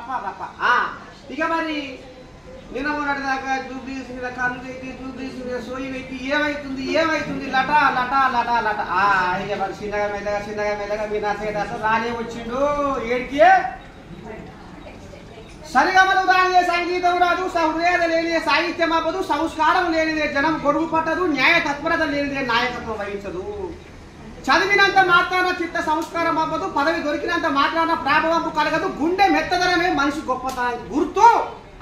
రప్ప రప్ప. ఇక మరి నిన్న మొన్నటి దాకా జూబ్లీస్ మీద కన్ను పెట్టి జూబ్లీస్ మీద సోయి పెట్టి ఏమైతుంది లట లట లట లట. ఇక మరి చిన్నగా మెల్లగా మీ నసేదాస రానే వచ్చిండు ఏడికి. సరిగమలు రానిదే సంగీతం రాదు, సహృదయత లేనిదే సాహిత్యం అవ్వదు, సంస్కారం లేనిదే జనం గొడుగు పట్టదు, న్యాయ తత్పరత లేనిదే నాయకత్వం వహించదు. చదివినంత మాత్రాన చిత్త సంస్కారం అవ్వదు, పదవి దొరికినంత మాత్రాన ప్రాభవం కలగదు, గుండె మెత్తదనమే మనిషి గొప్పతనం గుర్తు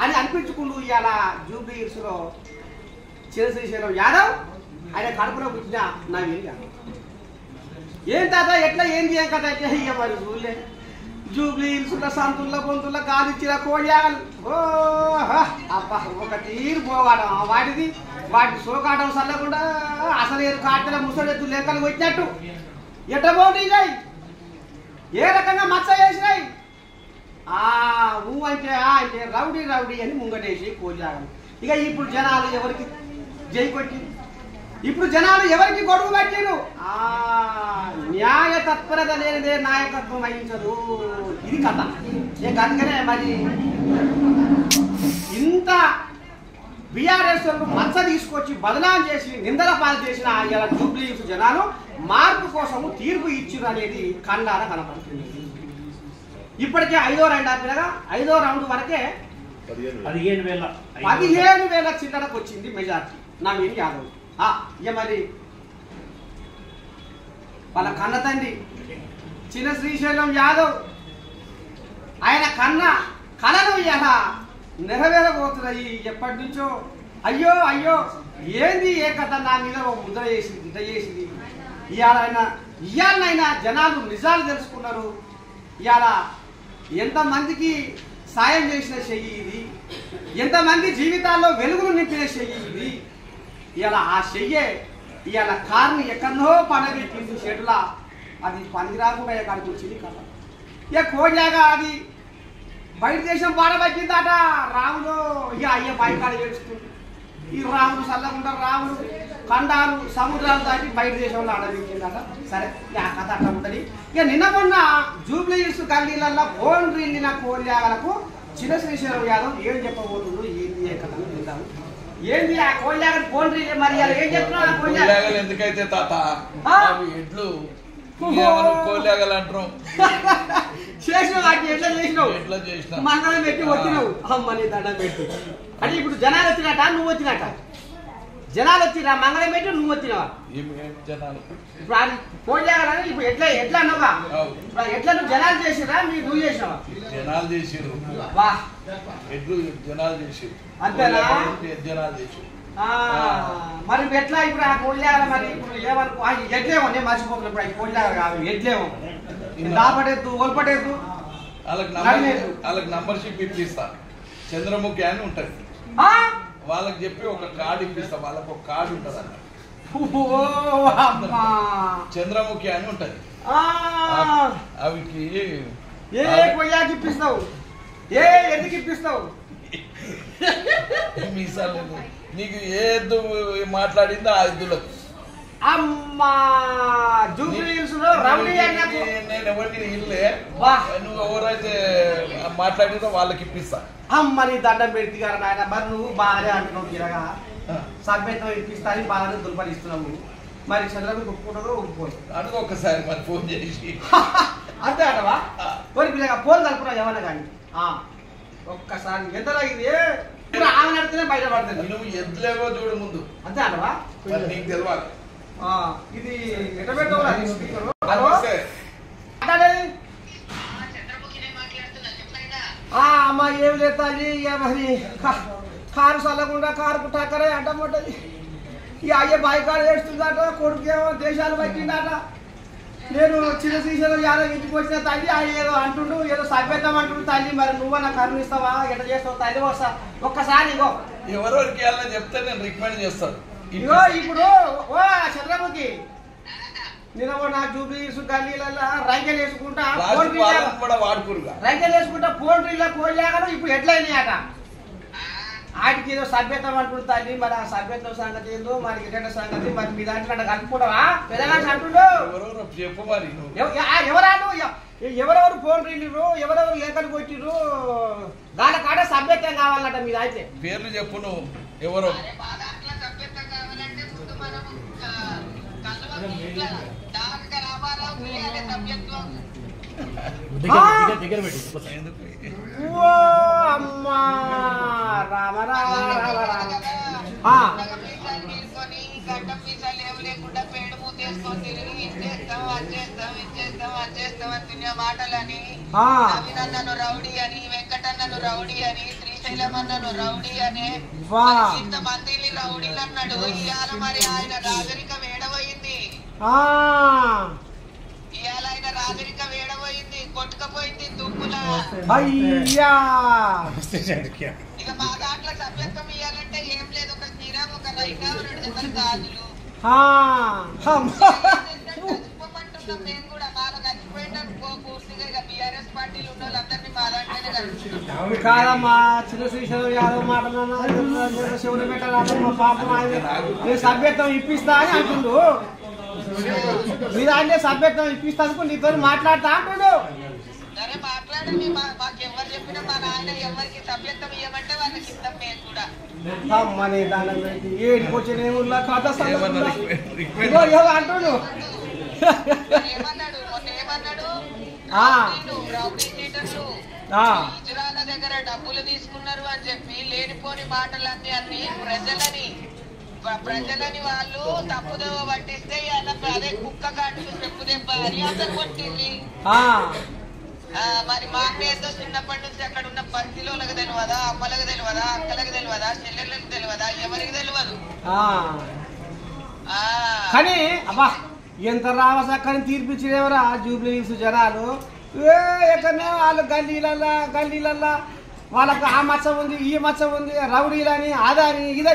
అని అనిపించుకుంటూ ఇవాళ జూబ్లీ హిల్స్లో శ్రీశైలం యాదవ్ ఆయన కడుపులో పుట్టిన నవీన్ యాదవ్. ఏం తాత ఎట్లా ఏంది ఏం కథ అంటే ఇక మరి చూడలే జూబ్లీ హిల్స్లో సంతుల్లో పొంతుల్లో కాదిచ్చిన కోడియాగలు. అబ్బా ఒక తీరు పోగాడం వాటి సోకాటం చల్లకుండా అసలు కాటల ముసడెత్తు లెక్కలు వచ్చినట్టు ఎట్ట పోటీనాయి, ఏ రకంగా మచ్చ చేసినాయి. ఊ అంటే రౌడీ అని ముంగటేసి కోడియాగలు. ఇక ఇప్పుడు జనాలు ఎవరికి జై కొట్టి, ఇప్పుడు జనాలు ఎవరికి గొడుగు పెట్టారు. న్యాయ తత్పరత లేనిదే నాయకత్వం వహించదు. ఇది కథ. అందుకనే మరి ఇంత బీఆర్ఎస్ మచ్చ తీసుకొచ్చి బదనాం చేసి నిందల పాలు చేసిన ఇలా జూబ్లీ హిల్స్ జనాలు మార్పు కోసము తీర్పు ఇచ్చారు అనేది ఖండాన కనపడుతుంది. ఇప్పటికే 5వ రౌండ్ ఆపినగా 5వ రౌండ్ వరకే 15,000 చిల్లరకు వచ్చింది మెజార్టీ నవీన్ యాదవ్. ఇక మరి వాళ్ళ కన్న తండ్రి చిన్న శ్రీశైలం యాదవ్ ఆయన కళను ఇలా నెరవేరబోతున్నాయి. ఎప్పటి నుంచో అయ్యో ఏంది ఏ కథ నా మీద ముద్ర చేసింది ఇట చేసింది. ఇవాళనైనా జనాలు నిజాలు తెలుసుకున్నారు. ఇవాళ ఎంతమందికి సాయం చేసిన చెయ్యి ఇది, ఎంతమంది జీవితాల్లో వెలుగులు నింపిన చెయ్యి ఇది. ఇవాళ ఆ చెయ్యే ఇవాళ కారుని ఎక్కడో పడబెట్టింది షెడ్లా, అది పని రాకుండా ఎక్కడికి వచ్చింది కదా. ఇక కోడిలాగా అది బయట దేశం పాడబట్టిందట రాముడు. ఇక అయ్యే బయకాడ ఏడుస్తుంది. ఈ రాముడు చల్లకుండా రాముడు ఖండాలు సముద్రాలు దాటి బయట దేశంలో ఆడబెట్టిందట. సరే ఆ కథ అట్లా ఉంటుంది. ఇక నిన్న మొన్న జూబ్లీ హిల్స్ గల్లీలల్లో ఫోన్ రింగిన కోడిలాగలకు చిన్న శ్రీశైలం యాదవ్ ఏం చెప్పబోతుందో ఏంది ఏ కథ వింటాము. ఏంది ఆ కోడిలాగలు ఫోన్ రింగ్ మరి ఏం చెప్తున్నా కోడిలాగలు ఎందుకైతే తాత ఎడ్లు కోడిలాగలు అంటారు. చేసినావు మంగళం పెట్టి వచ్చినావు అమ్మని దండం పెట్టి అంటే ఇప్పుడు జనాలు వచ్చినట నువ్వు వచ్చినట. జనాలు వచ్చిరా మంగళం పెట్టి నువ్వు వచ్చినావా. ఇప్పుడు అది కోడిలాగలని ఇప్పుడు ఎట్లా అన్నావుగా ఎట్లా నువ్వు జనాలు చేసిరా నువ్వు చేసినావా. జనాలు చేసిరు ఎడ్లు జనాలు చేసిరు అంతేనా. జనాలు చేసిరు మరి ఎట్లా ఇప్పుడు ఆ కోడిలాగ మరి ఇప్పుడు ఏమనుకో ఎట్లేమో నేను మర్చిపోతున్నా. ఇప్పుడు అది కోడిలాగ కాదు ఎట్లేమో దాపడేద్దు ఓల్పడేద్దు. వాళ్ళకి నంబర్షిప్ ఇప్పిస్తా. చంద్రముఖి అని ఉంటది, వాళ్ళకి చెప్పి ఒక కార్డు ఇప్పిస్తా. వాళ్ళకి ఒక కార్డు ఉంటది అన్న చంద్రముఖి అని ఉంటది. అవికి ఏ కొయ్యాకి ఇప్పిస్తావు, ఏ ఎందుకు ఇప్పిస్తావు. మీసాలు నీకు ఏ ఎద్దు మాట్లాడిందో ఆ ఎద్దులకు అమ్మా జూబ్లీ హిల్స్ లో రౌడీ నేను ఎవరికి ఇల్లే నువ్వు ఎవరైతే మాట్లాడిందో వాళ్ళకి ఇప్పిస్తా. అమ్మ నీ దండం పెడితే గారు నాయన మరి నువ్వు బాగానే అంటున్నావు తిరగా సభ్యత్వం ఇప్పిస్తాను బాగానే దుర్పరిస్తున్నావు. మరి చంద్రబాబు ఒప్పుకుంటారో ఒప్పుకోరు అడుగు ఒక్కసారి మరి ఫోన్ చేసి అంతే అంటవా. పోయి పిల్లగా ఫోన్ కలుపురా ఏమన్నా కానీ ఒక్కసారి ఎంత తగ్గింది ఆమె నడితేనే బయట పడుతుంది. నువ్వు ఎద్దులేవో చూడు ముందు అంతే అంటవా. నీకు తెలియాలి ఇది ఎట్ట పెట్టవు అమ్మ ఏం లేదు మరి కారు చల్లకుండా కారుకు టక్కరే అడ్డమంటది. ఇక అయ్యే బాయికాడ వేస్తుందట కొడుకు ఏమో దేశాలు పట్టిందట. నేను చిన్న శ్రీశైలం యాదవ్ ఇంటికి వచ్చిన తల్లి ఆయన ఏదో అంటుండు ఏదో సభ్యతం అంటుండు. తల్లి మరి నువ్వన్నా కరుణిస్తావా ఎట్లా చేస్తావు తల్లి వస్తా ఒక్కసారి ఇగో ఎవరెవరికి వెళ్ళని చెప్తే నేను రికమెండ్ చేస్తాను. ఇగో ఇప్పుడు ఓ చంద్రముఖి నిన్న నా జూబ్లీ హిల్స్ గల్లీలలో రంకెలు వేసుకుంటా ఫోన్ రీల్లో కోడిలాగను ఇప్పుడు ఎట్లయినాయట. ఆడికి ఏదో సభ్యత్వం అంటుండు తల్లి. మరి ఆ సభ్యత్వం సంగతి ఏందో మరి ఇట సంగతి మరి మీ దాంట్లో కలుపుకుంటావా పెద్దగా అంటుండు. చెప్పు మరి ఎవరా ఎవరెవరు ఫోన్ రీలిరు ఎవరెవరు లేఖలు కొట్టిరు దాని కాడ సభ్యత్వం కావాలట మీరు అయితే పేర్లు చెప్పు నువ్వు ఎవరు అమ్మా రామ రామ రామ రామ గడ్డం పీసాలు ఏం లేకుండా పేడు మూతేసుకొని తిరిగి ఇచ్చేస్తాం వచ్చేస్తాం అని తినే మాటలని నవీనన్నను రౌడీ అని వెంకటన్నను రౌడీ అని శ్రీశైలం అన్నను రౌడీ అని ఇంతమందిని రౌడీలు అన్నాడు. ఇవాళ మరి ఆయన రాజరికం ఏడవయింది, ఇవాళ ఆయన రాజరికం ఏడవయింది, కొట్టుకపోయింది దుమ్ముల. ఇక మా దాంట్లో సభ్యత్వం ఇవ్వాలంటే ఏం లేదు, ఒక చీర ఒక రైతా 2 జతలు గాజులు చచ్చిపోమంటున్నాం. మేము కూడా మాలో చచ్చిపోయినాం పూర్తిగా. ఇక బీఆర్ఎస్ పార్టీలు ఉన్న వాళ్ళందరినీ మా దాంట్లోనే కలుపుతున్నాం. కాదమ్మా చిన్న శ్రీశైలం యాదవ్ మాటలు శివుని పెట్టాలి మా పాపం నేను సభ్యత్వం ఇప్పిస్తా అని అంటుండు. మీరు అంటే సభ్యత్వం ఇప్పిస్తాను నీతో మాట్లాడతా అంటుండు. సరే మాట్లాడండి, మాకు ఎవరు చెప్పినా మా నాయన ఎవరికి సభ్యత్వం ఇవ్వమంటే వాళ్ళకి ఇస్తాం మేము కూడా. అమ్మని దాని ఏడుకొచ్చిన కథ అంటుండు. ఏమన్నాడు మొన్న ఏమన్నాడు, రౌడీ లీడర్లు గుజరాల దగ్గర డబ్బులు తీసుకున్నారు అని చెప్పి లేనిపోని మాటలన్నీ అన్ని ప్రజలని వాళ్ళు తప్పుదోవ పట్టిస్తే అదే కుక్క కాటుకు చెప్పు దెబ్బ అని అందరు కొట్టింది. మరి మా అమ్మేదో చిన్నప్పటి నుంచి అక్కడ ఉన్న పరిధిలోకి తెలియదా, అమ్మలకు తెలియదా, అక్కలకు తెలియదా, చెల్లెళ్ళకి తెలియదా, ఎవరికి తెలియదు. కానీ అబ్బా ఎంత రావసక్కని తీర్పిచ్చినవరా జూబ్లీ హిల్స్ జనాలు. ఎక్కడనే వాళ్ళు గల్లీలల్లా వాళ్ళకు ఆ మచ్చ ఉంది ఈ మచ్చ ఉంది రౌడీలని అదని ఇదే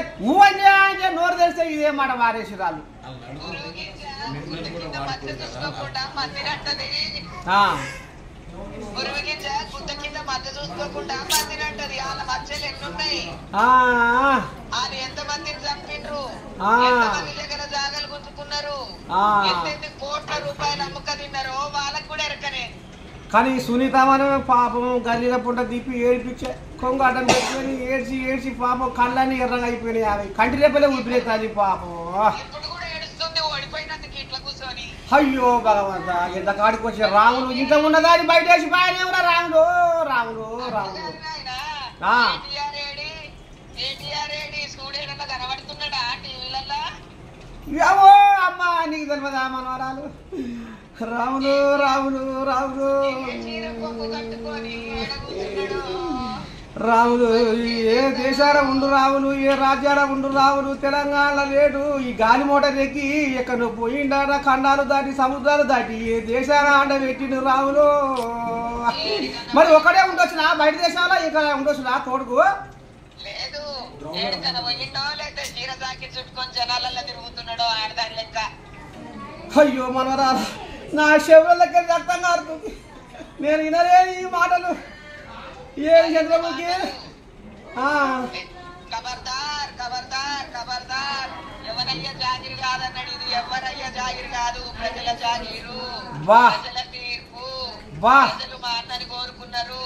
అంటే నోరు తెరిస్తే ఇదే మాట వారేశ్వరాలు. గురువు గింజ గుద్ద కింద మధ్య చూసుకోకుండా మందిని అంటది. వాళ్ళ మధ్యలో ఎన్నున్నాయి, వాళ్ళు ఎంతమందిని చంపిండ్రు, ఎంతమంది దగ్గర జాగాలు గుంజుకున్నారు, ఎంతెంత కోట్ల రూపాయలు అమ్ముక తిన్నారో వాళ్ళకు కూడా ఎరకనే. కానీ సునీతమనే పాపం గల్లీల పుంట దిప్పి ఏడిపించే కొంగు అడ్డం పెట్టుకొని ఏడ్చి పాపం కళ్ళని ఎర్రగా అయిపోయినాయి. అవి కంటి రేపలే ఉద్రేతాది పాపం. ఇప్పుడు కూడా ఏడుస్తుంది ఓడిపోయినందుకు ఇట్లా కూర్చొని. అయ్యో భగవంత ఎంత కాడికి వచ్చే రాముడు ఇంత ఉన్నదాన్ని బయట వేసి పాయనేవరా రాముడు. కనబడుతున్నాడా టీవీలలో? ఏవో అమ్మా నీకు తెలియదా మనవరాలు రాములు ఏ దేశాల ఉండు రావులు, ఏ రాజ్యాల ఉండు రావులు, తెలంగాణ లేడు. ఈ గాలి మోటార్ ఎక్కి ఎక్కడ పోయిండాడ ఖండాలు దాటి సముద్రాలు దాటి ఏ దేశాల ఆండ పెట్టిండు రావులు. మరి ఒకడే ఉండొచ్చునా బయట దేశాల్లో ఇక్కడ ఉండొచ్చునా తోడుకు? లేదు, చుట్టుకొని జనాలలో తిరుగుతున్నాడో ఆడదాని లెక్క. అయ్యో మనవరాలు నా చెవులకి రక్తం కారుతుంది. నేను వినలేని ఈ మాటలు. ఏ చంద్రముఖి ఖబర్దార్ ఎవరయ్యా జాగిరి కాదన్నాడు. ఇది ఎవరయ్యా జాగిరి కాదు, ప్రజల జాగిరు, ప్రజల తీర్పు. ప్రజలు మా అన్నని కోరుకున్నారు.